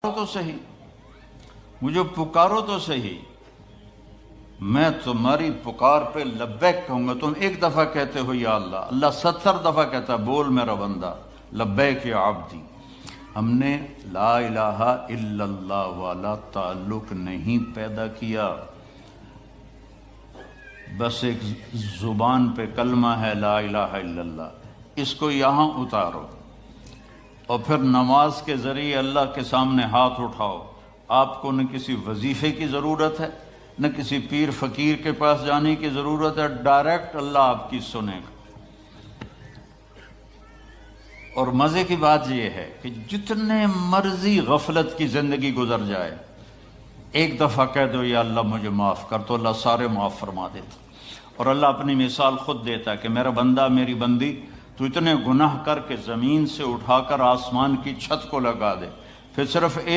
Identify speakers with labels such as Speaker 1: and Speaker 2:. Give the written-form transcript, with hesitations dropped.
Speaker 1: تو صحیح، مجھے پکارو تو صحیح، میں تمہاری پکار پہ لبیک کہوں گا۔ تم ایک دفعہ کہتے ہو یا اللہ، اللہ 70 دفعہ کہتا ہے بول میرا بندہ لبیک یا عبدی۔ ہم نے لا الہ الا اللہ والا تعلق نہیں پیدا کیا، بس ایک زبان پہ کلمہ ہے لا الہ الا اللہ، اس کو یہاں اتارو اور پھر نماز کے ذریعے اللہ کے سامنے ہاتھ اٹھاؤ۔ آپ کو نہ کسی وظیفے کی ضرورت ہے، نہ کسی پیر فقیر کے پاس جانے کی ضرورت ہے، ڈائریکٹ اللہ آپ کی سنے گا۔ اور مزے کی بات یہ ہے کہ جتنے مرضی غفلت کی زندگی گزر جائے، ایک دفعہ کہہ دو یا اللہ مجھے معاف کر، تو اللہ سارے معاف فرما دیتا۔ اور اللہ اپنی مثال خود دیتا ہے کہ میرا بندہ میری بندی تو اتنے گناہ کر کے زمین سے اٹھا کر آسمان کی چھت کو لگا دے، پھر صرف ایک